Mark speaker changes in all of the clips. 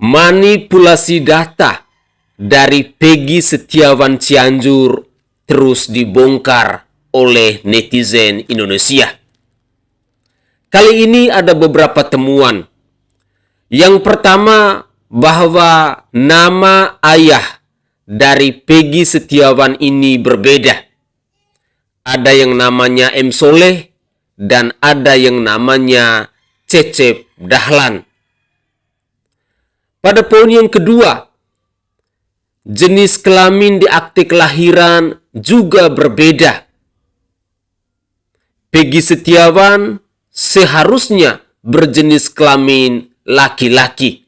Speaker 1: Manipulasi data dari Peggy Setiawan Cianjur terus dibongkar oleh netizen Indonesia. Kali ini ada beberapa temuan. Yang pertama, bahwa nama ayah dari Peggy Setiawan ini berbeda. Ada yang namanya M. Soleh dan ada yang namanya Cecep Dahlan. Pada poin yang kedua, jenis kelamin di akte kelahiran juga berbeda. Peggy Setiawan seharusnya berjenis kelamin laki-laki,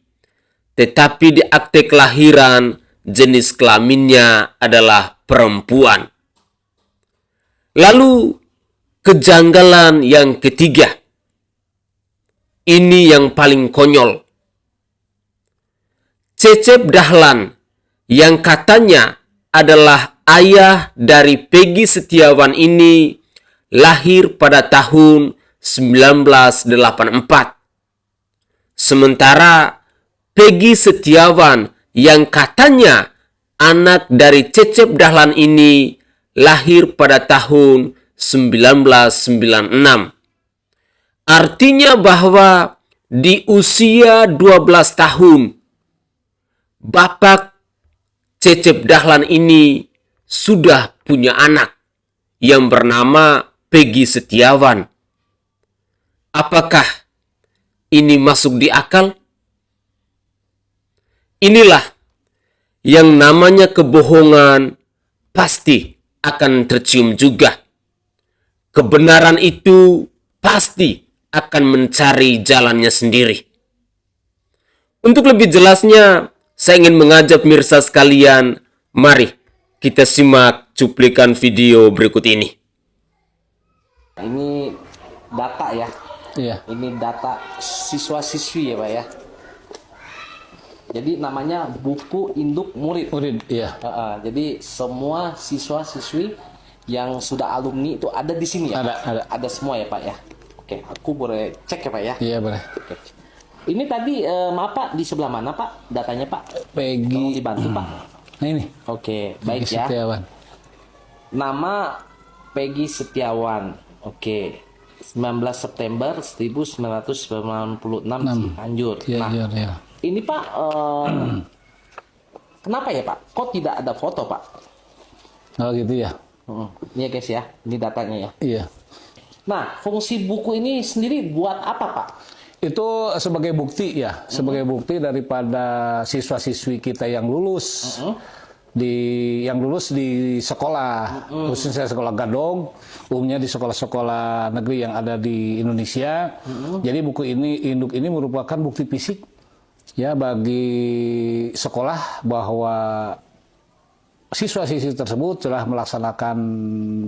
Speaker 1: tetapi di akte kelahiran jenis kelaminnya adalah perempuan. Lalu kejanggalan yang ketiga, ini yang paling konyol. Cecep Dahlan yang katanya adalah ayah dari Peggy Setiawan ini lahir pada tahun 1984. Sementara Peggy Setiawan yang katanya anak dari Cecep Dahlan ini lahir pada tahun 1996. Artinya bahwa di usia 12 tahun, Bapak Cecep Dahlan ini sudah punya anak yang bernama Peggy Setiawan. Apakah ini masuk di akal? Inilah yang namanya kebohongan pasti akan tercium juga. Kebenaran itu pasti akan mencari jalannya sendiri. Untuk lebih jelasnya, saya ingin mengajak pemirsa sekalian, mari kita simak cuplikan video berikut ini.
Speaker 2: Ini data ya.
Speaker 3: Iya.
Speaker 2: Ini data siswa-siswi ya Pak ya. Jadi namanya buku induk murid.
Speaker 3: Murid, iya.
Speaker 2: Jadi semua siswa-siswi yang sudah alumni itu ada di sini ya.
Speaker 3: Ada
Speaker 2: Semua ya Pak ya. Oke, aku boleh cek ya Pak ya.
Speaker 3: Iya, boleh.
Speaker 2: Oke. Ini tadi maaf Pak, di sebelah mana Pak datanya Pak?
Speaker 3: Peggy.
Speaker 2: Tolong dibantu Pak.
Speaker 3: Nah ini.
Speaker 2: Oke,
Speaker 3: Peggy
Speaker 2: baik ya.
Speaker 3: Setiawan.
Speaker 2: Nama Peggy Setiawan. Oke. 19 September 1996 Cianjur.
Speaker 3: Iya, iya.
Speaker 2: Ini Pak, kenapa ya Pak? Kok tidak ada foto Pak?
Speaker 3: Oh gitu ya.
Speaker 2: Ini ya guys ya, ini datanya ya.
Speaker 3: Iya.
Speaker 2: Nah, fungsi buku ini sendiri buat apa Pak?
Speaker 3: Itu sebagai bukti ya, sebagai bukti daripada siswa-siswi kita yang lulus. Yang lulus di sekolah, khususnya sekolah Gadong, umumnya di sekolah-sekolah negeri yang ada di Indonesia. Jadi buku ini, induk ini merupakan bukti fisik ya bagi sekolah bahwa siswa-siswi tersebut telah melaksanakan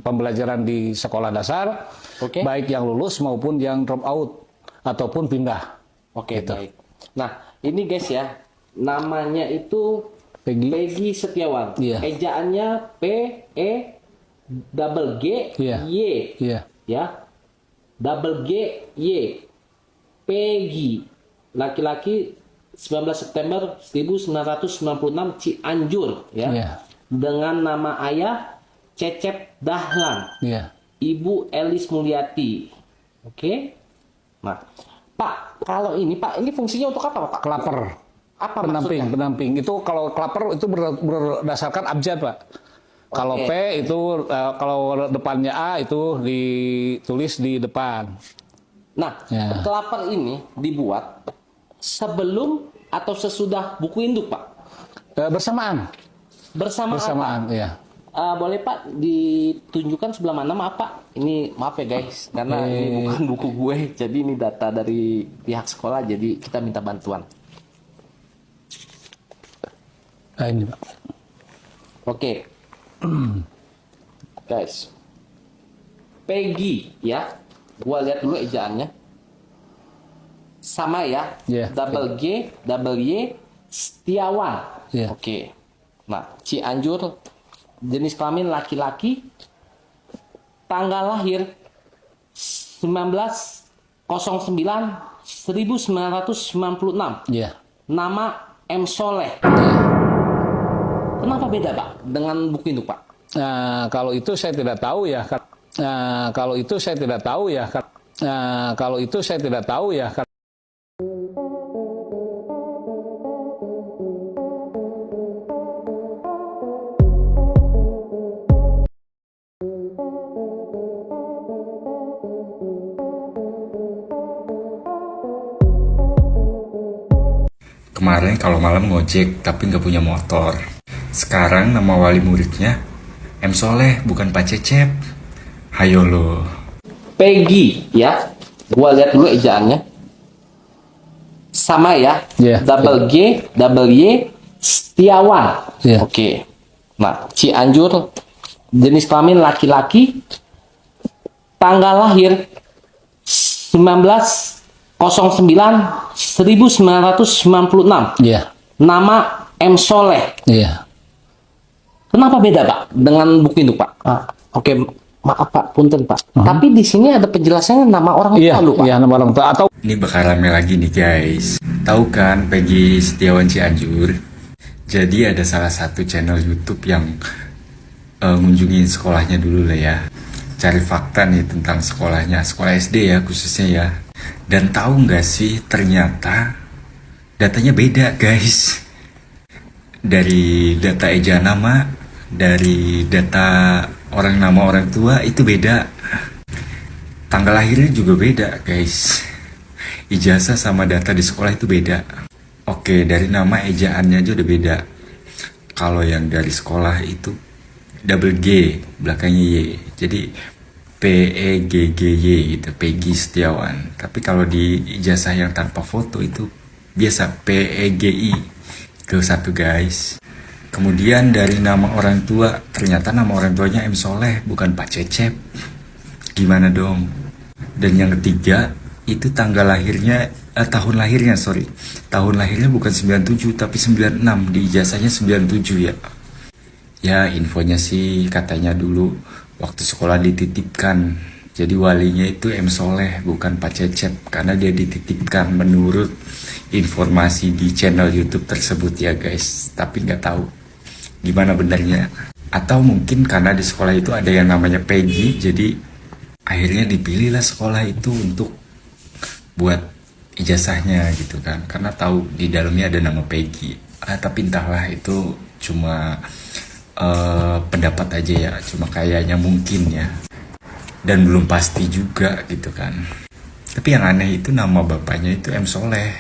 Speaker 3: pembelajaran di sekolah dasar, baik yang lulus maupun yang drop out ataupun pindah.
Speaker 2: Oke, gitu. Baik. Nah, ini guys ya, namanya itu Peggy Setiawan.
Speaker 3: Iya.
Speaker 2: Ejaannya P-E-G-G-Y.
Speaker 3: Iya.
Speaker 2: Ya. Double G-Y. Peggy. Laki-laki 19 September 1996 Cianjur. Ya.
Speaker 3: Iya.
Speaker 2: Dengan nama ayah Cecep Dahlan.
Speaker 3: Iya.
Speaker 2: Ibu Elis Mulyati. Oke. Nah, Pak, kalau ini Pak, ini fungsinya untuk apa Pak?
Speaker 3: Kelaper.
Speaker 2: Apa
Speaker 3: pendamping itu kalau kelaper itu berdasarkan abjad Pak. Kalau P itu kalau depannya A itu ditulis di depan.
Speaker 2: Nah, kelaper ini dibuat sebelum atau sesudah buku induk Pak?
Speaker 3: Bersamaan.
Speaker 2: Bersamaan
Speaker 3: iya.
Speaker 2: Boleh Pak ditunjukkan sebelah mana, maaf Pak. Ini maaf ya guys, karena ini bukan buku gue, jadi ini data dari pihak sekolah, jadi kita minta bantuan.
Speaker 3: Ini Pak.
Speaker 2: Oke. Guys. Peggy ya. Gua lihat dulu ejaannya. Sama ya. Double G, double Y, Setiawan. Oke. Nah, Cianjur, jenis kelamin laki-laki. Tanggal lahir 1909 1996.
Speaker 3: Iya.
Speaker 2: Nama M. Soleh. Kenapa beda Pak dengan buku itu Pak?
Speaker 3: Nah, kalau itu saya tidak tahu ya. Kalau itu saya tidak tahu ya. Kalau itu saya tidak tahu ya.
Speaker 4: Kemarin kalau malam ngojek tapi nggak punya motor. Sekarang nama wali muridnya M. Soleh bukan Pak Cecep. Hayo lo.
Speaker 2: Peggy ya. Gua lihat dulu ejaannya. Sama ya.
Speaker 3: Iya.
Speaker 2: Double G, double Y, Setiawan.
Speaker 3: Iya.
Speaker 2: Oke. Nah, Cianjur, jenis kelamin laki-laki, tanggal lahir 1909-1996.
Speaker 3: Iya.
Speaker 2: Nama M. Soleh.
Speaker 3: Iya.
Speaker 2: Kenapa beda Pak dengan buku itu Pak? Oke, maaf Pak, punten Pak. Tapi di sini ada penjelasannya nama orang
Speaker 3: Iya,
Speaker 2: tua lu Pak.
Speaker 3: iya, nama orang tua atau
Speaker 4: Ini bakal rame lagi nih guys. Tahu kan Peggy Setiawan Cianjur? Jadi ada salah satu channel YouTube yang ngunjungin sekolahnya dulu lah ya. Cari fakta nih tentang sekolahnya, sekolah SD ya khususnya ya. Dan tahu nggak sih ternyata datanya beda guys. Dari data ejaan nama, dari data nama orang tua itu beda. Tanggal lahirnya juga beda guys. Ijazah sama data di sekolah itu beda. Oke, dari nama ejaannya aja udah beda. Kalau yang dari sekolah itu double G, belakangnya Y. Jadi PEGGY gitu, Peggy Setiawan. Tapi kalau di ijazah yang tanpa foto itu biasa PEGI. Itu satu guys. Kemudian dari nama orang tua, ternyata nama orang tuanya M. Soleh, bukan Pak Cecep. Gimana dong? Dan yang ketiga, itu tanggal lahirnya, tahun lahirnya bukan 97 tapi 96, di ijazahnya 97 ya. Ya infonya sih katanya dulu waktu sekolah dititipkan, jadi walinya itu M. Soleh bukan Pak Cecep, karena dia dititipkan menurut informasi di channel YouTube tersebut ya guys. Tapi nggak tahu gimana benarnya, atau mungkin karena di sekolah itu ada yang namanya Peggy, jadi akhirnya dipilihlah sekolah itu untuk buat ijazahnya gitu kan, karena tahu di dalamnya ada nama Peggy. Tapi entahlah, itu cuma pendapat aja ya, cuma kayaknya mungkin ya, dan belum pasti juga gitu kan. Tapi yang aneh itu nama bapaknya itu M. Soleh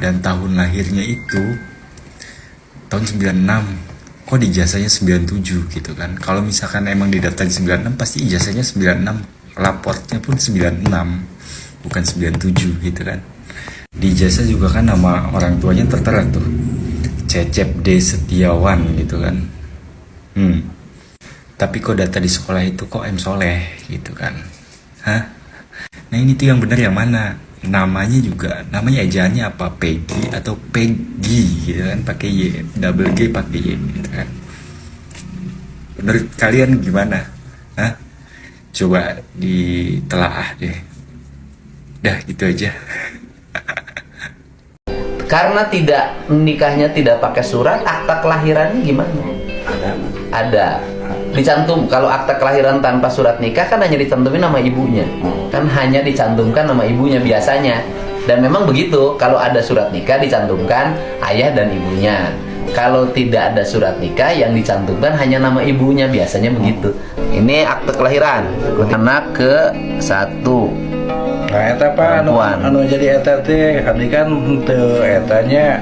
Speaker 4: dan tahun lahirnya itu tahun 96. Kok di ijazahnya 97 gitu kan. Kalau misalkan emang didaftarin 96 pasti ijazahnya 96, laportnya pun 96, bukan 97 gitu kan. Di ijazah juga kan nama orang tuanya tertera tuh, Cecep D. Setiawan gitu kan. Tapi kok data di sekolah itu kok M. Soleh gitu kan. Hah? Nah ini tuh yang benar yang mana? Namanya juga, namanya ejaannya apa? Peggy atau Peggy gitu kan, pakai Y, double G pakai Y gitu kan. Menurut kalian gimana? Hah? Coba ditelaah deh. Dah gitu aja.
Speaker 5: Karena nikahnya tidak pakai surat, akta kelahirannya gimana? Ada. Dicantum, kalau akta kelahiran tanpa surat nikah kan hanya dicantumin nama ibunya. Kan hanya dicantumkan nama ibunya biasanya. Dan memang begitu, kalau ada surat nikah dicantumkan ayah dan ibunya. Kalau tidak ada surat nikah, yang dicantumkan hanya nama ibunya, biasanya begitu. Ini akte kelahiran anak ke 1.
Speaker 6: Nah, eta apa anu jadi eta teh kan teu etanya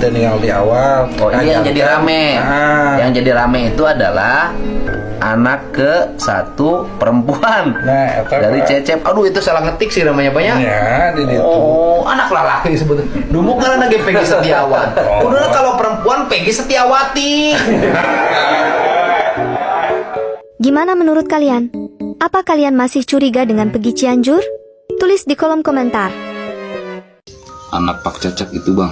Speaker 6: tinggal di awal.
Speaker 5: Oh, ini yang jadi rame. Yang jadi rame itu adalah anak ke 1 perempuan.
Speaker 6: Nah, eta
Speaker 5: dari Cecep. Aduh, itu salah ngetik sih namanya banyak.
Speaker 6: Ya, di ditu.
Speaker 5: Oh, anak laki disebut. Dulu kan anak Peggy Setiawan. Udah kalau perempuan Peggy Setiawati.
Speaker 7: Gimana menurut kalian? Apa kalian masih curiga dengan Peggy Cianjur? Tulis di kolom komentar.
Speaker 8: Anak Pak Cecep itu bang,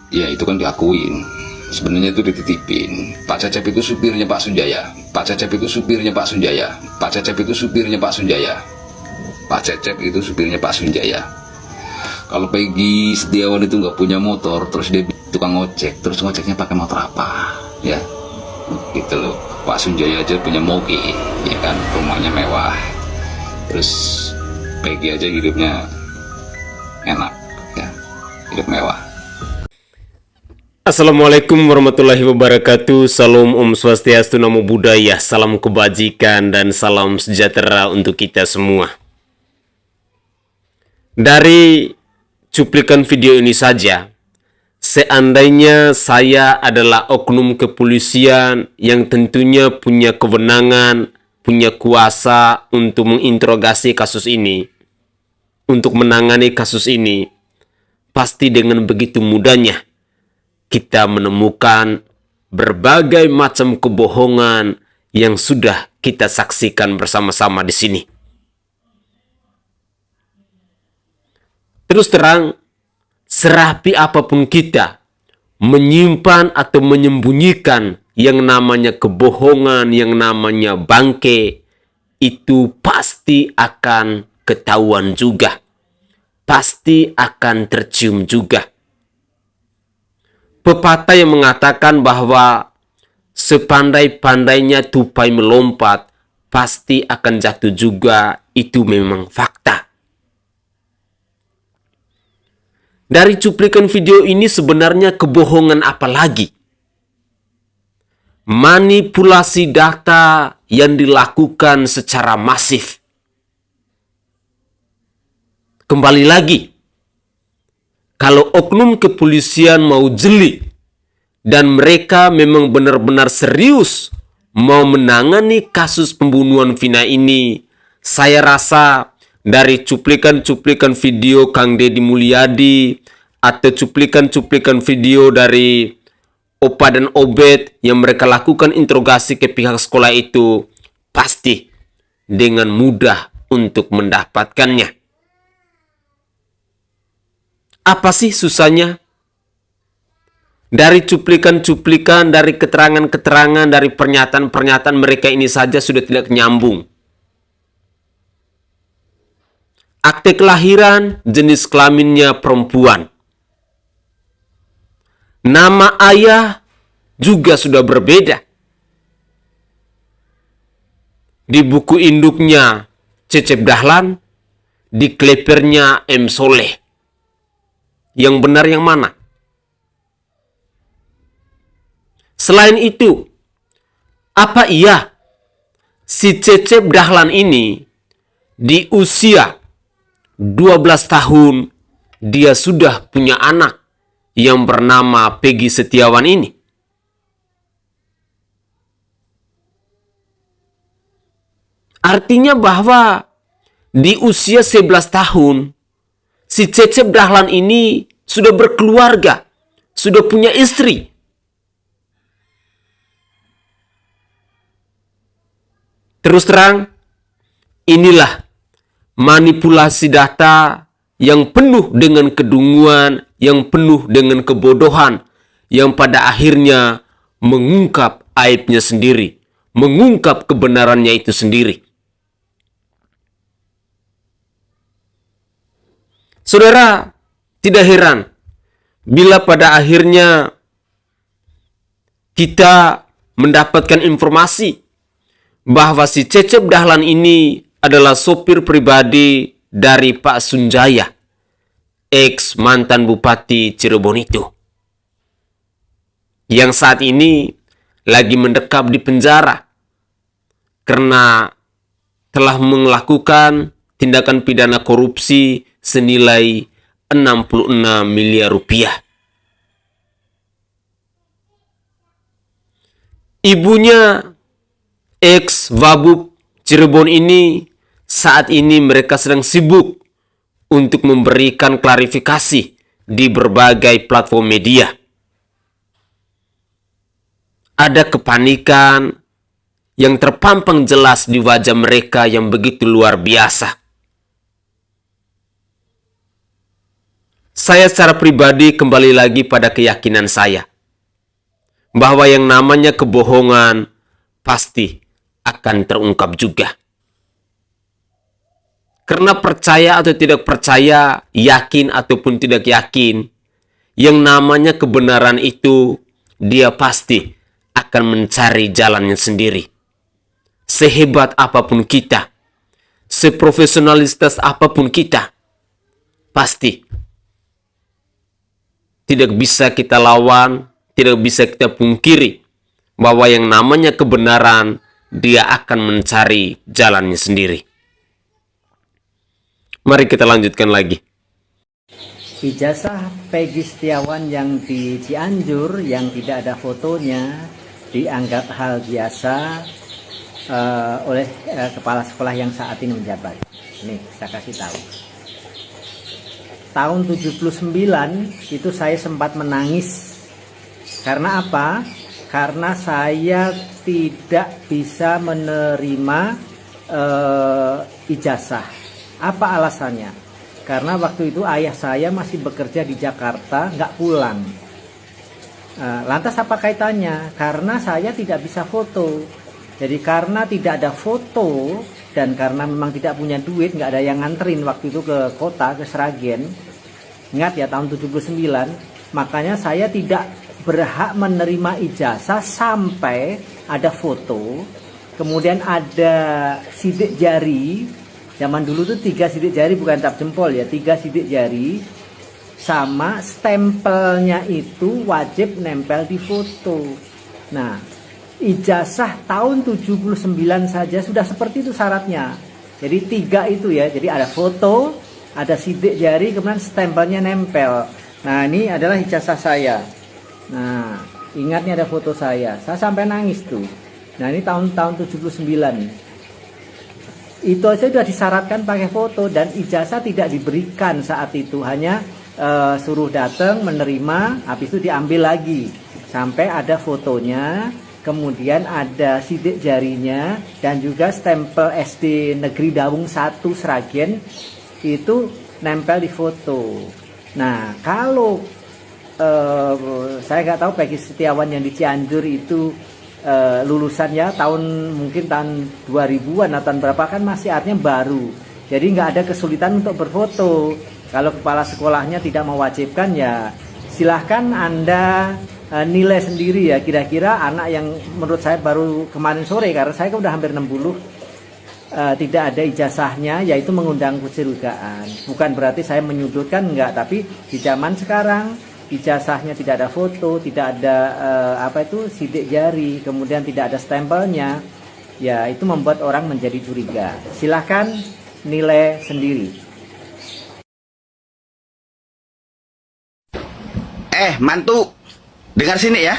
Speaker 8: ya itu kan diakuin. Sebenarnya itu dititipin. Pak Cecep itu supirnya Pak Sunjaya. Pak Cecep itu supirnya Pak Sunjaya. Pak Cecep itu supirnya Pak Sunjaya. Pak Cecep itu supirnya Pak Sunjaya. Kalau Peggy Setiawan itu nggak punya motor, terus dia tukang ngojek, terus ngojeknya pakai motor apa, ya? Gitu loh. Pak Sunjaya aja punya moge, ya kan, rumahnya mewah. Terus Peggy aja hidupnya enak, ya, hidup mewah.
Speaker 1: Assalamualaikum warahmatullahi wabarakatuh. Salam Om Swastiastu, Namo Buddhaya, salam kebajikan dan salam sejahtera untuk kita semua. Dari cuplikan video ini saja, seandainya saya adalah oknum kepolisian yang tentunya punya kewenangan, punya kuasa untuk menginterogasi kasus ini, untuk menangani kasus ini, pasti dengan begitu mudahnya kita menemukan berbagai macam kebohongan yang sudah kita saksikan bersama-sama di sini. Terus terang, serapi apapun kita menyimpan atau menyembunyikan yang namanya kebohongan, yang namanya bangke, itu pasti akan ketahuan juga. Pasti akan tercium juga. Pepatah yang mengatakan bahwa sepandai-pandainya tupai melompat, pasti akan jatuh juga, itu memang fakta. Dari cuplikan video ini sebenarnya kebohongan apa lagi? Manipulasi data yang dilakukan secara masif. Kembali lagi, kalau oknum kepolisian mau jeli dan mereka memang benar-benar serius mau menangani kasus pembunuhan Vina ini, saya rasa dari cuplikan-cuplikan video Kang Deddy Mulyadi atau cuplikan-cuplikan video dari Opa dan Obet yang mereka lakukan interogasi ke pihak sekolah itu, pasti dengan mudah untuk mendapatkannya. Apa sih susahnya? Dari cuplikan-cuplikan, dari keterangan-keterangan, dari pernyataan-pernyataan mereka ini saja sudah tidak nyambung. Akte kelahiran, jenis kelaminnya perempuan. Nama ayah juga sudah berbeda. Di buku induknya Cecep Dahlan, di klepernya M. Soleh. Yang benar yang mana? Selain itu, apa iya si Cecep Dahlan ini di usia 12 tahun dia sudah punya anak yang bernama Peggy Setiawan ini? Artinya bahwa di usia 11 tahun si Cecep Dahlan ini sudah berkeluarga, sudah punya istri. Terus terang, inilah manipulasi data yang penuh dengan kedunguan, yang penuh dengan kebodohan, yang pada akhirnya mengungkap aibnya sendiri, mengungkap kebenarannya itu sendiri. Saudara, tidak heran bila pada akhirnya kita mendapatkan informasi bahwa si Cecep Dahlan ini adalah sopir pribadi dari Pak Sunjaya, ex mantan Bupati Cirebon itu, yang saat ini lagi mendekam di penjara karena telah melakukan tindakan pidana korupsi senilai 66 miliar rupiah. Ibunya ex Wabub Cirebon ini saat ini mereka sedang sibuk untuk memberikan klarifikasi di berbagai platform media. Ada kepanikan yang terpampang jelas di wajah mereka yang begitu luar biasa. Saya secara pribadi kembali lagi pada keyakinan saya bahwa yang namanya kebohongan pasti akan terungkap juga. Karena percaya atau tidak percaya, yakin ataupun tidak yakin, yang namanya kebenaran itu, dia pasti akan mencari jalannya sendiri. Sehebat apapun kita, seprofesionalitas apapun kita, pasti tidak bisa kita lawan, tidak bisa kita pungkiri bahwa yang namanya kebenaran, dia akan mencari jalannya sendiri. Mari kita lanjutkan lagi.
Speaker 9: Ijazah Peggy Setiawan yang di Cianjur yang tidak ada fotonya dianggap hal biasa oleh kepala sekolah yang saat ini menjabat. Nih, saya kasih tahu. Tahun 79 itu saya sempat menangis. Karena apa? Karena saya tidak bisa menerima ijazah. Apa alasannya? Karena waktu itu ayah saya masih bekerja di Jakarta, nggak pulang. Lantas apa kaitannya? Karena saya tidak bisa foto. Jadi karena tidak ada foto dan karena memang tidak punya duit, nggak ada yang nganterin waktu itu ke kota, ke Sragen. Ingat ya, tahun 79, makanya saya tidak berhak menerima ijazah sampai ada foto, kemudian ada sidik jari. Zaman dulu tuh 3 sidik jari, bukan tap jempol ya, 3 sidik jari, sama stempelnya itu wajib nempel di foto. Nah, ijazah tahun 79 saja sudah seperti itu syaratnya. Jadi 3 itu ya, jadi ada foto, ada sidik jari, kemudian stempelnya nempel. Nah, ini adalah ijazah saya. Nah, ingatnya ada foto saya sampai nangis tuh. Nah, ini tahun 79. Itu aja sudah disyaratkan pakai foto dan ijazah tidak diberikan saat itu, hanya suruh datang menerima, habis itu diambil lagi sampai ada fotonya, kemudian ada sidik jarinya dan juga stempel SD Negeri Dawung 1 Sragen itu nempel di foto. Nah, kalau saya nggak tahu Peggy Setiawan yang di Cianjur itu lulusannya mungkin tahun 2000-an atau tahun berapa, kan masih artinya baru, jadi nggak ada kesulitan untuk berfoto. Kalau kepala sekolahnya tidak mewajibkan, ya silahkan Anda nilai sendiri ya, kira-kira anak yang menurut saya baru kemarin sore, karena saya kan udah hampir 60, tidak ada ijazahnya, yaitu mengundang kecurigaan. Bukan berarti saya menyudutkan, enggak, tapi di zaman sekarang ijazahnya tidak ada foto, tidak ada sidik jari, kemudian tidak ada stempelnya, ya itu membuat orang menjadi curiga. Silahkan nilai sendiri.
Speaker 10: Mantu, dengar sini ya.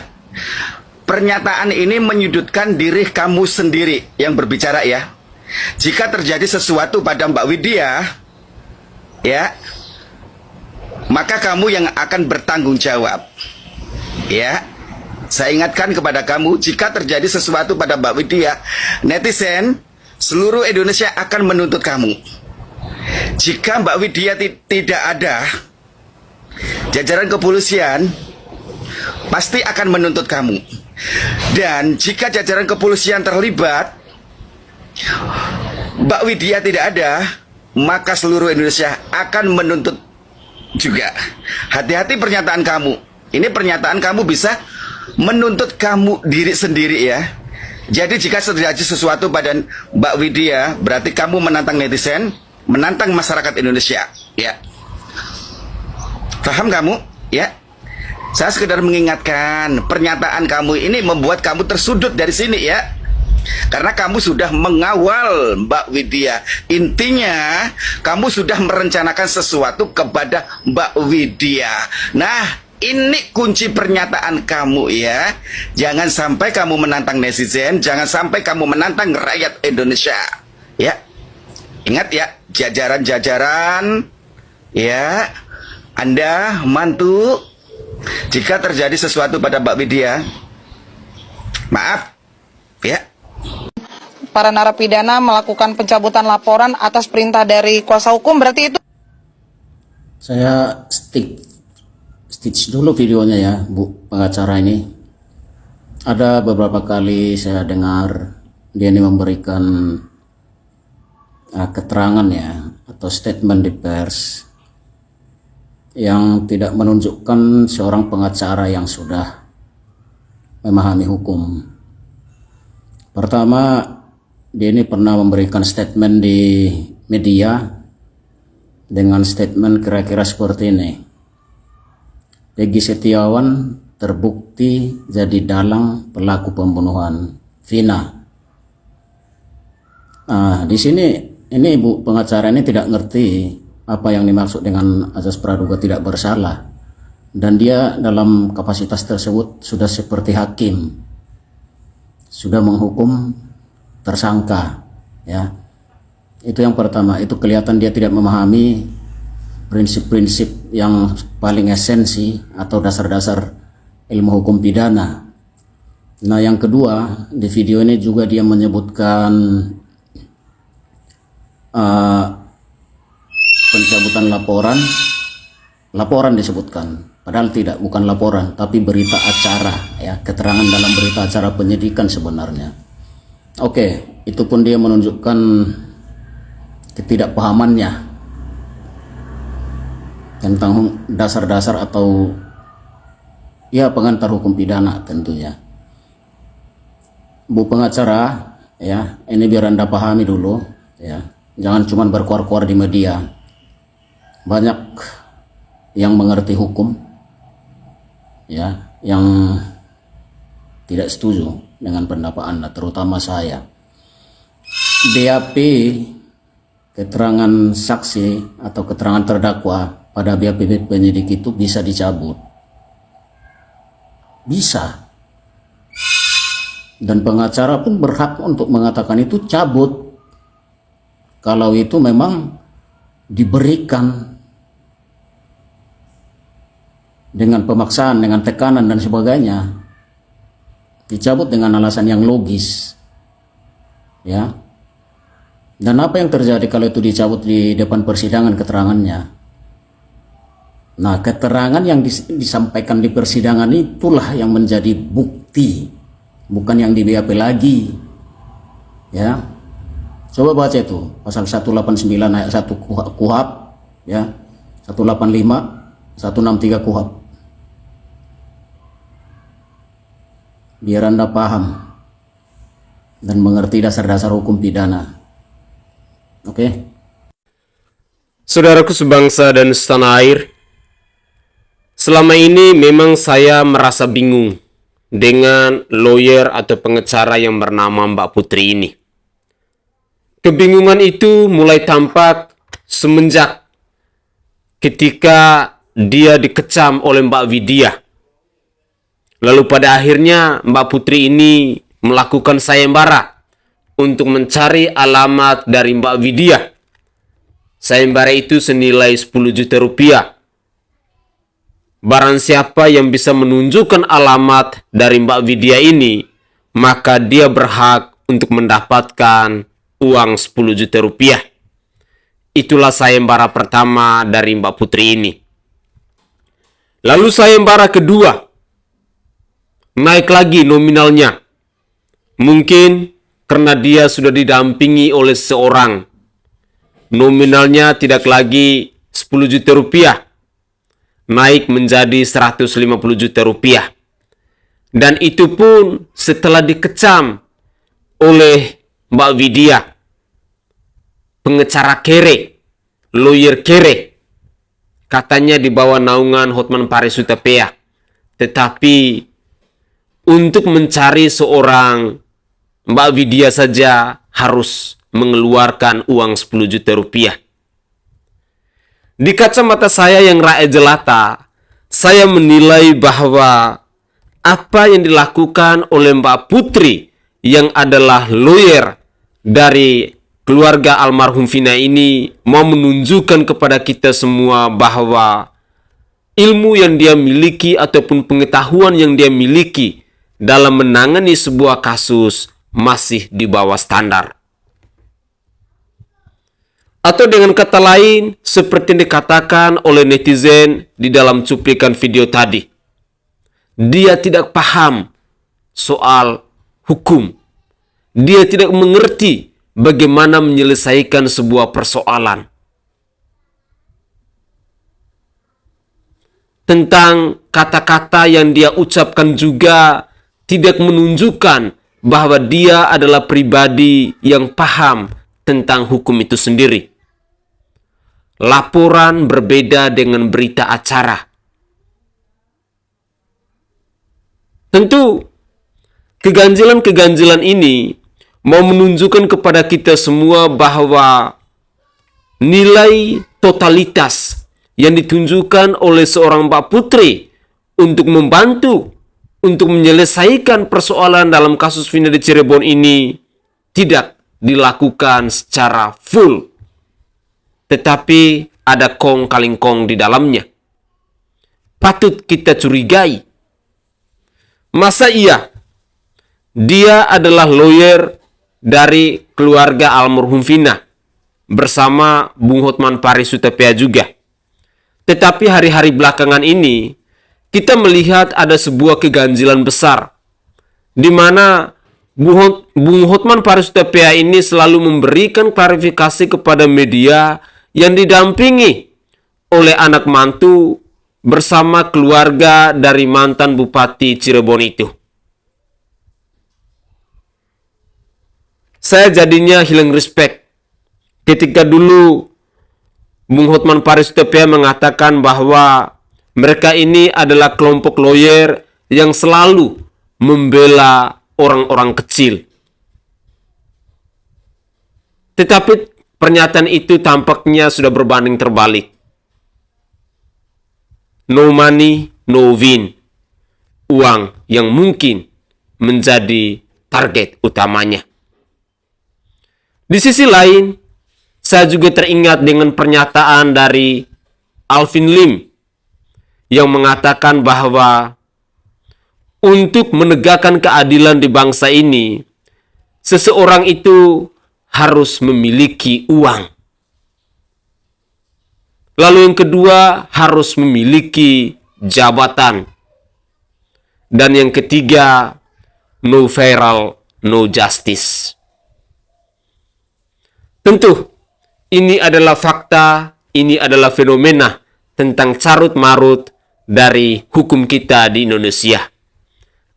Speaker 10: Pernyataan ini menyudutkan diri kamu sendiri yang berbicara ya. Jika terjadi sesuatu pada Mbak Widya, ya, maka kamu yang akan bertanggung jawab. Ya, saya ingatkan kepada kamu, jika terjadi sesuatu pada Mbak Widya, netizen seluruh Indonesia akan menuntut kamu. Jika Mbak Widya tidak ada, jajaran kepolisian pasti akan menuntut kamu. Dan jika jajaran kepolisian terlibat, Mbak Widya tidak ada, maka seluruh Indonesia akan menuntut juga. Hati-hati pernyataan kamu. Ini pernyataan kamu bisa menuntut kamu diri sendiri ya. Jadi jika terjadi sesuatu pada Mbak Widya, berarti kamu menantang netizen, menantang masyarakat Indonesia ya. Paham kamu? Ya. Saya sekedar mengingatkan, pernyataan kamu ini membuat kamu tersudut dari sini ya. Karena kamu sudah mengawal Mbak Widya. Intinya kamu sudah merencanakan sesuatu kepada Mbak Widya. Nah, ini kunci pernyataan kamu ya. Jangan sampai kamu menantang netizen, jangan sampai kamu menantang rakyat Indonesia. Ya. Ingat ya, jajaran-jajaran ya. Anda mantu, jika terjadi sesuatu pada Mbak Widya, maaf ya.
Speaker 11: Para narapidana melakukan pencabutan laporan atas perintah dari kuasa hukum, berarti itu.
Speaker 12: Saya stitch dulu videonya ya, Bu pengacara ini. Ada beberapa kali saya dengar dia ini memberikan keterangan ya, atau statement di pers yang tidak menunjukkan seorang pengacara yang sudah memahami hukum. Pertama, dia ini pernah memberikan statement di media dengan statement kira-kira seperti ini. Peggy Setiawan terbukti jadi dalang pelaku pembunuhan Vina. Nah, di sini ini ibu pengacara ini tidak ngerti apa yang dimaksud dengan azas praduga tidak bersalah, dan dia dalam kapasitas tersebut sudah seperti hakim, sudah menghukum tersangka, ya. Itu yang pertama, itu kelihatan dia tidak memahami prinsip-prinsip yang paling esensi atau dasar-dasar ilmu hukum pidana. Nah, yang kedua, di video ini juga dia menyebutkan pencabutan laporan disebutkan, padahal tidak, bukan laporan, tapi berita acara, ya, keterangan dalam berita acara penyidikan sebenarnya. Oke, itu pun dia menunjukkan ketidakpahamannya tentang dasar-dasar atau ya pengantar hukum pidana tentunya. Bu pengacara, ya, ini biar Anda pahami dulu, ya. Jangan cuma berkuar-kuar di media. Banyak yang mengerti hukum, ya, yang tidak setuju dengan pendapat Anda, terutama saya. BAP, keterangan saksi atau keterangan terdakwa pada BAP penyidik itu bisa dicabut. Bisa. Dan pengacara pun berhak untuk mengatakan itu cabut kalau itu memang diberikan dengan pemaksaan, dengan tekanan dan sebagainya. Dicabut dengan alasan yang logis, ya. Dan apa yang terjadi kalau itu dicabut di depan persidangan keterangannya? Nah, keterangan yang disampaikan di persidangan itulah yang menjadi bukti, bukan yang di BAP lagi, ya. Coba baca itu pasal 189 ayat 1 KUHP, ya, 185, 163 KUHP. Biar Anda paham dan mengerti dasar-dasar hukum pidana. Oke.
Speaker 1: Saudaraku sebangsa dan setanah air, selama ini memang saya merasa bingung dengan lawyer atau pengacara yang bernama Mbak Putri ini. Kebingungan itu mulai tampak semenjak ketika dia dikecam oleh Mbak Widya. Lalu pada akhirnya Mbak Putri ini melakukan sayembara untuk mencari alamat dari Mbak Widya. Sayembara itu senilai 10 juta rupiah. Barang siapa yang bisa menunjukkan alamat dari Mbak Widya ini, maka dia berhak untuk mendapatkan uang 10 juta rupiah. Itulah sayembara pertama dari Mbak Putri ini. Lalu sayembara kedua, naik lagi nominalnya. Mungkin karena dia sudah didampingi oleh seorang. Nominalnya tidak lagi 10 juta rupiah, naik menjadi 150 juta rupiah. Dan itu pun setelah dikecam oleh Mbak Widya, pengacara kere, lawyer kere, katanya di bawah naungan Hotman Paris Hutapea. Tetapi untuk mencari seorang Mbak Widya saja harus mengeluarkan uang 10 juta rupiah. Di kacamata saya yang rakyat jelata, saya menilai bahwa apa yang dilakukan oleh Mbak Putri yang adalah lawyer dari keluarga almarhum Vina ini mau menunjukkan kepada kita semua bahwa ilmu yang dia miliki ataupun pengetahuan yang dia miliki dalam menangani sebuah kasus masih di bawah standar. Atau dengan kata lain, seperti yang dikatakan oleh netizen di dalam cuplikan video tadi, dia tidak paham soal hukum. Dia tidak mengerti bagaimana menyelesaikan sebuah persoalan. tentang kata-kata yang dia ucapkan juga tidak menunjukkan bahwa dia adalah pribadi yang paham tentang hukum itu sendiri. Laporan berbeda dengan berita acara. Tentu, keganjilan-keganjilan ini mau menunjukkan kepada kita semua bahwa nilai totalitas yang ditunjukkan oleh seorang Mbak Putri untuk membantu, untuk menyelesaikan persoalan dalam kasus Vina di Cirebon ini tidak dilakukan secara full. Tetapi ada kong kaling kong di dalamnya. Patut kita curigai. Masa iya? Dia adalah lawyer dari keluarga almarhum Vina bersama Bung Hotman Paris Hutapea juga. Tetapi hari-hari belakangan ini kita melihat ada sebuah keganjilan besar di mana Bung Hotman Paris Hutapea ini selalu memberikan klarifikasi kepada media yang didampingi oleh anak mantu bersama keluarga dari mantan Bupati Cirebon itu. Saya jadinya hilang respect ketika dulu Bung Hotman Paris Hutapea mengatakan bahwa mereka ini adalah kelompok lawyer yang selalu membela orang-orang kecil. Tetapi pernyataan itu tampaknya sudah berbanding terbalik. No money, no win. Uang yang mungkin menjadi target utamanya. Di sisi lain, saya juga teringat dengan pernyataan dari Alvin Lim yang mengatakan bahwa untuk menegakkan keadilan di bangsa ini, seseorang itu harus memiliki uang. Lalu yang kedua, harus memiliki jabatan. Dan yang ketiga, no viral, no justice. Tentu, ini adalah fakta, ini adalah fenomena tentang carut-marut dari hukum kita di Indonesia.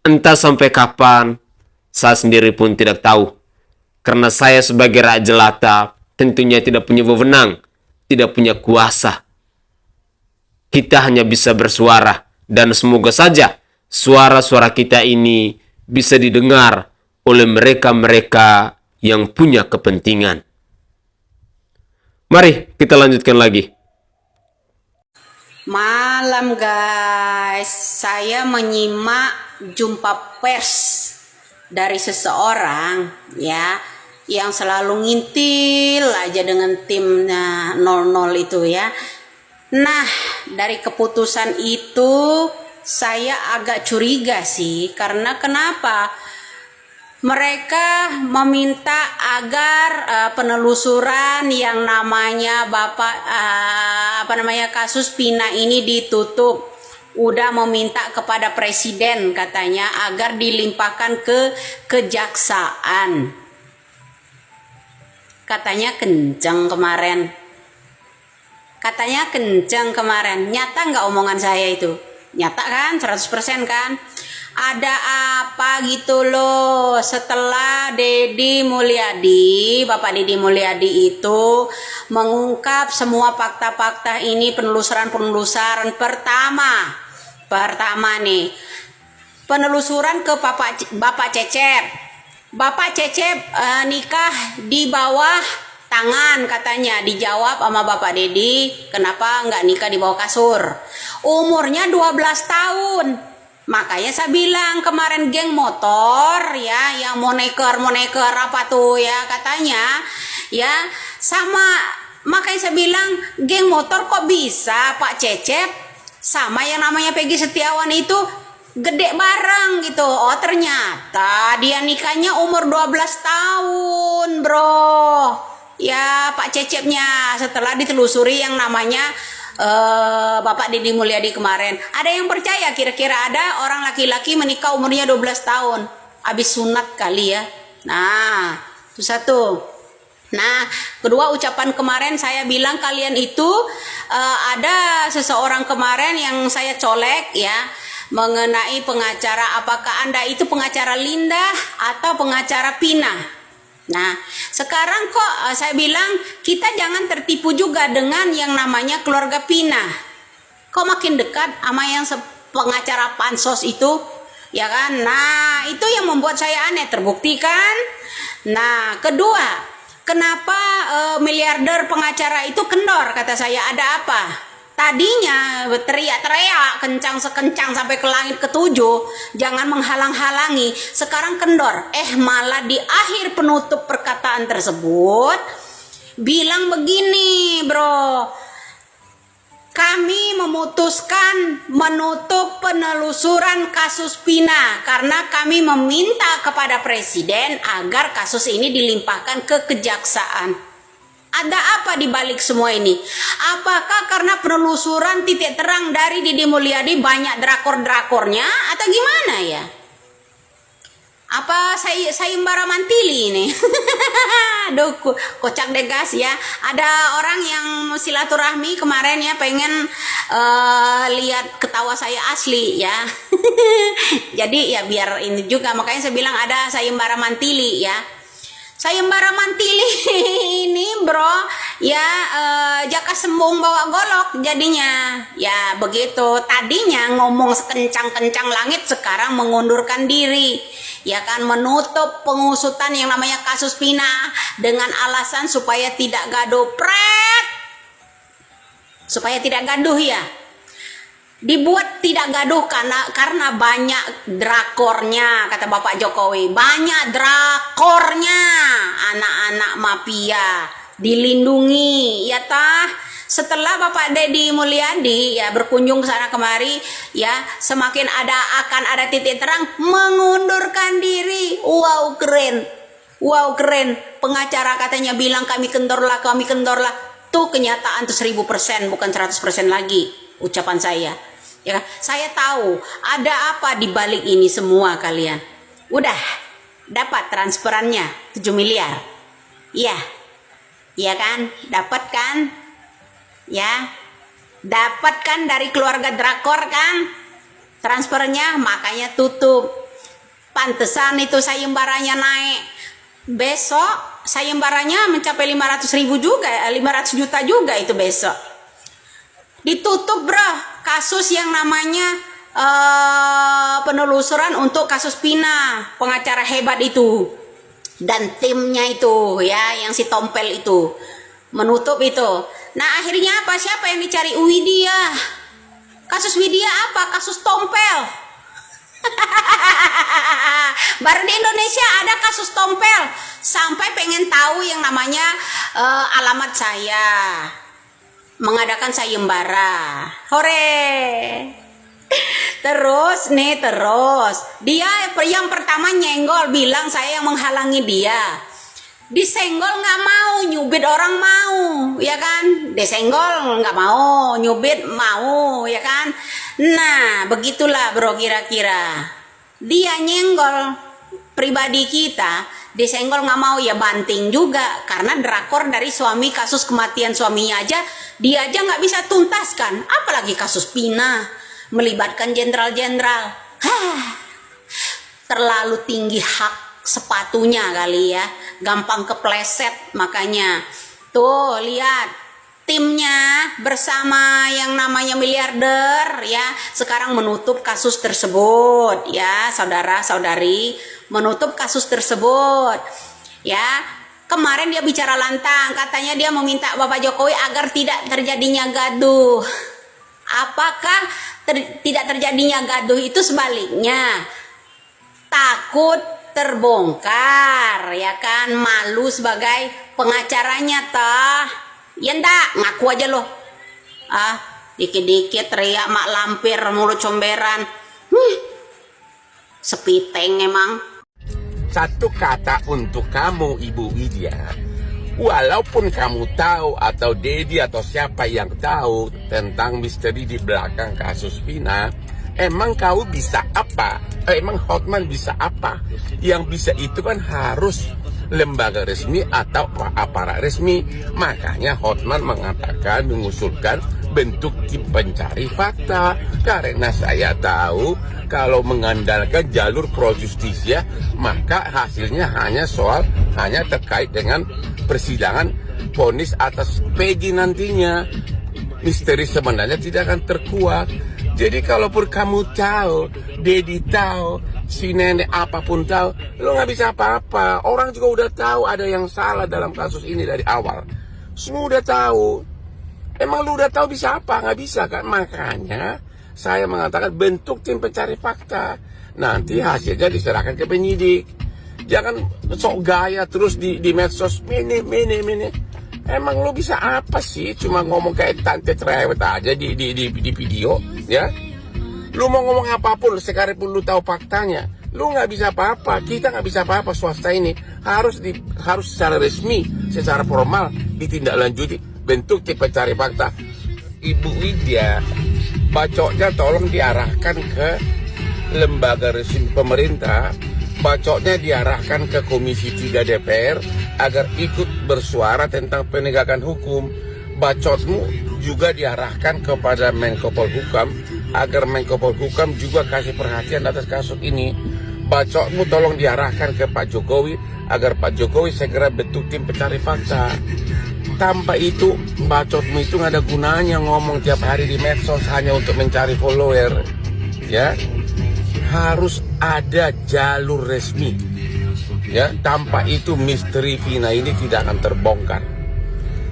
Speaker 1: Entah sampai kapan, saya sendiri pun tidak tahu. Karena saya sebagai rakyat jelata tentunya tidak punya wewenang, tidak punya kuasa. Kita hanya bisa bersuara, dan semoga saja suara-suara kita ini bisa didengar oleh mereka-mereka yang punya kepentingan. Mari kita lanjutkan lagi.
Speaker 13: Malam guys, saya menyimak jumpa pers dari seseorang ya yang selalu ngintil aja dengan timnya 00 itu ya. Nah, dari keputusan itu saya agak curiga sih, karena kenapa? Mereka meminta agar penelusuran yang namanya kasus Vina ini ditutup. Udah meminta kepada presiden katanya agar dilimpahkan ke kejaksaan. Katanya kenceng kemarin. Nyata nggak omongan saya itu? Nyata kan? 100% kan? Ada apa gitu loh setelah Bapak Deddy Mulyadi itu mengungkap semua fakta-fakta ini, penelusuran pertama nih, penelusuran ke Bapak Cecep nikah di bawah tangan katanya. Dijawab sama Bapak Deddy, kenapa nggak nikah di bawah kasur, umurnya 12 tahun. Makanya saya bilang kemarin geng motor ya, yang moneker apa tuh ya katanya ya, sama makanya saya bilang geng motor kok bisa Pak Cecep sama yang namanya Peggy Setiawan itu gede bareng gitu. Oh ternyata dia nikahnya umur 12 tahun bro ya Pak Cecepnya, setelah ditelusuri yang namanya Bapak Deddy Mulyadi kemarin. Ada yang percaya kira-kira ada orang laki-laki menikah umurnya 12 tahun habis sunat kali ya. Nah itu satu. Nah, kedua ucapan kemarin saya bilang kalian itu ada seseorang kemarin yang saya colek ya mengenai pengacara, apakah Anda itu pengacara Linda atau pengacara Pina. Nah, sekarang kok saya bilang kita jangan tertipu juga dengan yang namanya keluarga Pina. Kok makin dekat sama yang pengacara pansos itu, ya kan? Nah, itu yang membuat saya aneh, terbukti kan? Nah, kedua, kenapa miliarder pengacara itu kendor? Kata saya, ada apa? Tadinya teriak-teriak kencang sekencang sampai ke langit ketujuh, jangan menghalang-halangi. Sekarang kendor. Malah di akhir penutup perkataan tersebut bilang begini, bro. Kami memutuskan menutup penelusuran kasus Pina karena kami meminta kepada Presiden agar kasus ini dilimpahkan ke kejaksaan. Ada apa di balik semua ini? Apakah karena penelusuran titik terang dari Deddy Mulyadi banyak drakor-drakornya atau gimana ya? Apa sayembara mantili ini? Aduh, kocak deh guys ya. Ada orang yang silaturahmi kemarin ya, pengen lihat ketawa saya asli ya. Jadi ya biar ini juga, makanya saya bilang ada sayembara mantili ya. Sayembara mantili ini bro ya, jaka sembung bawa golok jadinya ya begitu. Tadinya ngomong sekencang-kencang langit, sekarang mengundurkan diri ya kan, menutup pengusutan yang namanya kasus Pina dengan alasan supaya tidak gaduh, supaya tidak gaduh ya. Dibuat tidak gaduh karena banyak drakornya, kata Bapak Jokowi. Banyak drakornya, anak-anak mafia dilindungi ya tah. Setelah Bapak Deddy Mulyadi ya berkunjung ke sana kemari ya, semakin akan ada titik terang mengundurkan diri. Wow keren. Wow keren. Pengacara katanya bilang kami kendorlah. Tuh kenyataan tuh 1000%, bukan 100% lagi ucapan saya. Ya, saya tahu ada apa di balik ini semua kalian. Udah dapat transferannya 7 miliar. Iya. Iya kan? Dapat kan? Ya. Dapat kan dari keluarga drakor kan? Transfernya, makanya tutup. Pantesan itu sayembaranya naik. Besok sayembaranya mencapai 500 juta juga itu besok. Ditutup bro kasus yang namanya penelusuran untuk kasus Pina, pengacara hebat itu dan timnya itu ya, yang si Tompel itu menutup itu. Nah akhirnya apa? Siapa yang dicari? Widya. Kasus Widya apa? Kasus Tompel. Baru di Indonesia ada kasus Tompel, sampai pengen tahu yang namanya alamat saya, mengadakan sayembara. Hore. Terus dia yang pertama nyenggol, bilang saya yang menghalangi dia. Disenggol nggak mau, nyubit orang mau, ya kan? Disenggol nggak mau, nyubit mau, ya kan? Nah begitulah bro, kira-kira dia nyenggol pribadi kita, disenggol nggak mau ya banting juga, karena drakor dari suami, kasus kematian suaminya aja dia aja nggak bisa tuntaskan, apalagi kasus Pina melibatkan jenderal-jenderal. Terlalu tinggi hak sepatunya kali ya, gampang kepleset. Makanya tuh lihat timnya bersama yang namanya miliarder ya, sekarang menutup kasus tersebut ya, saudara-saudari, menutup kasus tersebut ya. Kemarin dia bicara lantang, katanya dia meminta Bapak Jokowi agar tidak terjadinya gaduh. Apakah tidak terjadinya gaduh itu sebaliknya? Takut terbongkar ya kan, malu sebagai pengacaranya tah. Ya ndak, ngaku aja loh. Dikit-dikit teriak mak lampir, mulut comberan. Sepiteng emang.
Speaker 14: Satu kata untuk kamu Ibu Widya. Walaupun kamu tahu atau Deddy atau siapa yang tahu tentang misteri di belakang kasus Pina, emang kau bisa apa? Emang Hotman bisa apa? Yang bisa itu kan harus lembaga resmi atau aparat resmi. Makanya Hotman mengatakan, mengusulkan bentuk tim pencari fakta, karena saya tahu kalau mengandalkan jalur pro justisia maka hasilnya hanya terkait dengan persidangan vonis atas Peggy nantinya. Misteri sebenarnya tidak akan terkuak. Jadi kalaupun kamu tahu, Dedi tahu, si nenek apapun tahu, lo nggak bisa apa-apa. Orang juga udah tahu ada yang salah dalam kasus ini dari awal. Semua udah tahu. Emang lu udah tahu bisa apa? Nggak bisa kan? Makanya saya mengatakan bentuk tim pencari fakta. Nanti hasilnya diserahkan ke penyidik. Jangan sok gaya terus di medsos. Mene. Emang lu bisa apa sih? Cuma ngomong kayak tante cerewet aja di video, ya? Lu mau ngomong apapun, sekalipun lu tahu faktanya, lu nggak bisa apa-apa. Kita nggak bisa apa-apa. Swasta ini harus secara resmi, secara formal ditindaklanjuti. Bentuk tim pencari fakta. Ibu Widya, bacotnya tolong diarahkan ke lembaga resmi pemerintah. Bacotnya diarahkan ke Komisi 3 DPR agar ikut bersuara tentang penegakan hukum. Bacotmu juga diarahkan kepada Menko Polhukam agar Menko Polhukam juga kasih perhatian atas kasus ini. Bacotmu tolong diarahkan ke Pak Jokowi agar Pak Jokowi segera bentuk tim pencari fakta. Tanpa itu, bacotmu itu nggak ada gunanya ngomong tiap hari di medsos hanya untuk mencari follower, ya. Harus ada jalur resmi, ya. Tanpa itu misteri Vina ini tidak akan terbongkar.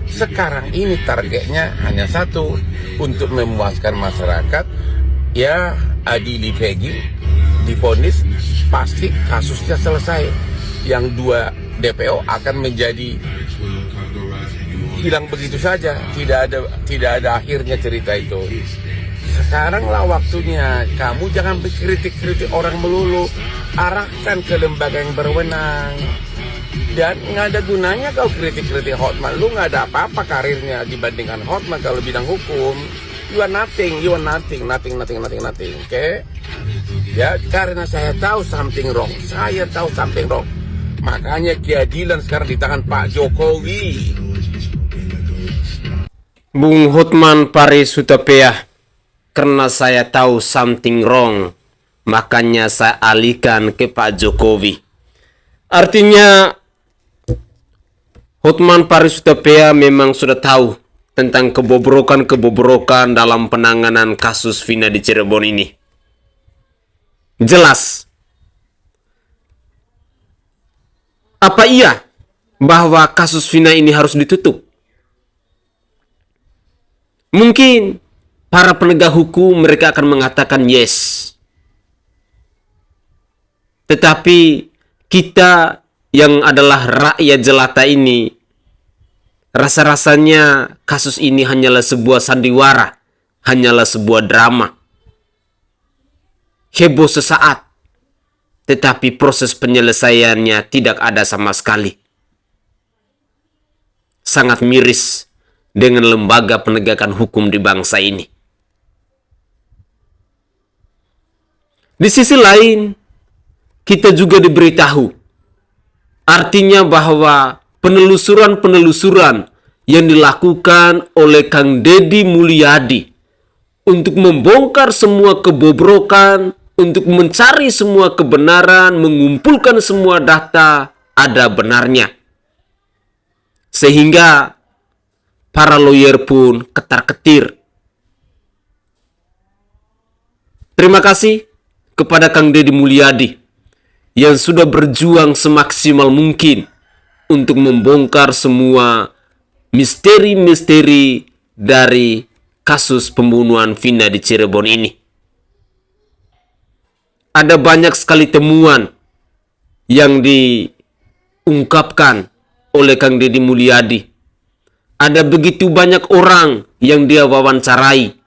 Speaker 14: Sekarang ini targetnya hanya satu, untuk memuaskan masyarakat, ya. Adili Peggy divonis, pasti kasusnya selesai. Yang 2 DPO akan menjadi hilang begitu saja, tidak ada akhirnya cerita itu. Sekaranglah waktunya. Kamu jangan berkritik orang melulu, arahkan ke lembaga yang berwenang. Dan nggak ada gunanya kau kritik Hotman. Lu nggak ada apa-apa karirnya dibandingkan Hotman kalau bidang hukum. You are nothing. Oke? Ya, karena saya tahu something wrong. Makanya keadilan sekarang di tangan Pak Jokowi.
Speaker 1: Bung Hotman Paris Hutapea, karena saya tahu something wrong, makanya saya alihkan ke Pak Jokowi. Artinya Hotman Paris Hutapea memang sudah tahu tentang kebobrokan dalam penanganan kasus Vina di Cirebon ini. Jelas. Apa iya bahwa kasus Vina ini harus ditutup? Mungkin para penegak hukum mereka akan mengatakan yes. Tetapi kita yang adalah rakyat jelata ini, rasa-rasanya kasus ini hanyalah sebuah sandiwara, hanyalah sebuah drama. Heboh sesaat, tetapi proses penyelesaiannya tidak ada sama sekali. Sangat miris dengan lembaga penegakan hukum di bangsa ini. Di sisi lain, kita juga diberitahu, artinya bahwa penelusuran yang dilakukan oleh Kang Deddy Mulyadi untuk membongkar semua kebobrokan, untuk mencari semua kebenaran, mengumpulkan semua data, ada benarnya. Sehingga para lawyer pun ketar-ketir. Terima kasih kepada Kang Deddy Mulyadi yang sudah berjuang semaksimal mungkin untuk membongkar semua misteri-misteri dari kasus pembunuhan Vina di Cirebon ini. Ada banyak sekali temuan yang diungkapkan oleh Kang Deddy Mulyadi. Ada begitu banyak orang yang dia wawancarai.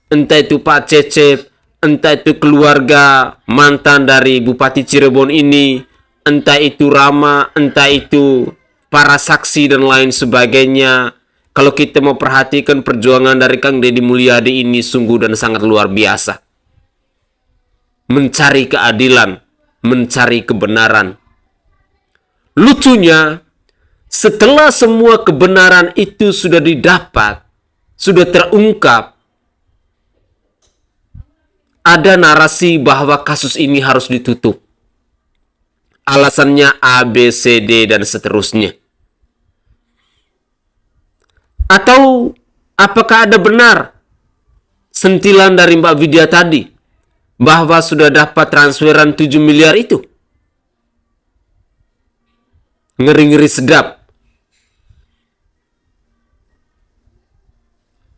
Speaker 1: Entah itu Pak Cecep, entah itu keluarga mantan dari Bupati Cirebon ini, entah itu Rama, entah itu para saksi dan lain sebagainya. Kalau kita mau perhatikan perjuangan dari Kang Deddy Mulyadi ini sungguh dan sangat luar biasa. Mencari keadilan, mencari kebenaran. Lucunya, setelah semua kebenaran itu sudah didapat, sudah terungkap, ada narasi bahwa kasus ini harus ditutup. Alasannya A, B, C, D, dan seterusnya. Atau apakah ada benar sentilan dari Mbak Widya tadi bahwa sudah dapat transferan 7 miliar itu? Ngeri-ngeri sedap.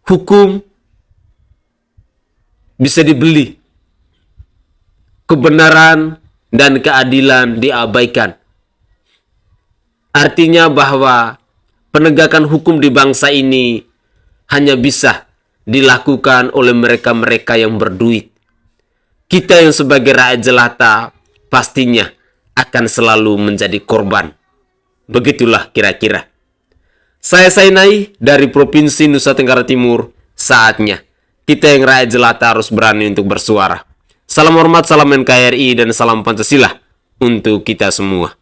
Speaker 1: Hukum bisa dibeli. Kebenaran dan keadilan diabaikan. Artinya bahwa penegakan hukum di bangsa ini hanya bisa dilakukan oleh mereka-mereka yang berduit. Kita yang sebagai rakyat jelata pastinya akan selalu menjadi korban. Begitulah kira-kira. Saya Sainai dari Provinsi Nusa Tenggara Timur. Saatnya kita yang rakyat jelata harus berani untuk bersuara. Salam hormat, salam NKRI, dan salam Pancasila untuk kita semua.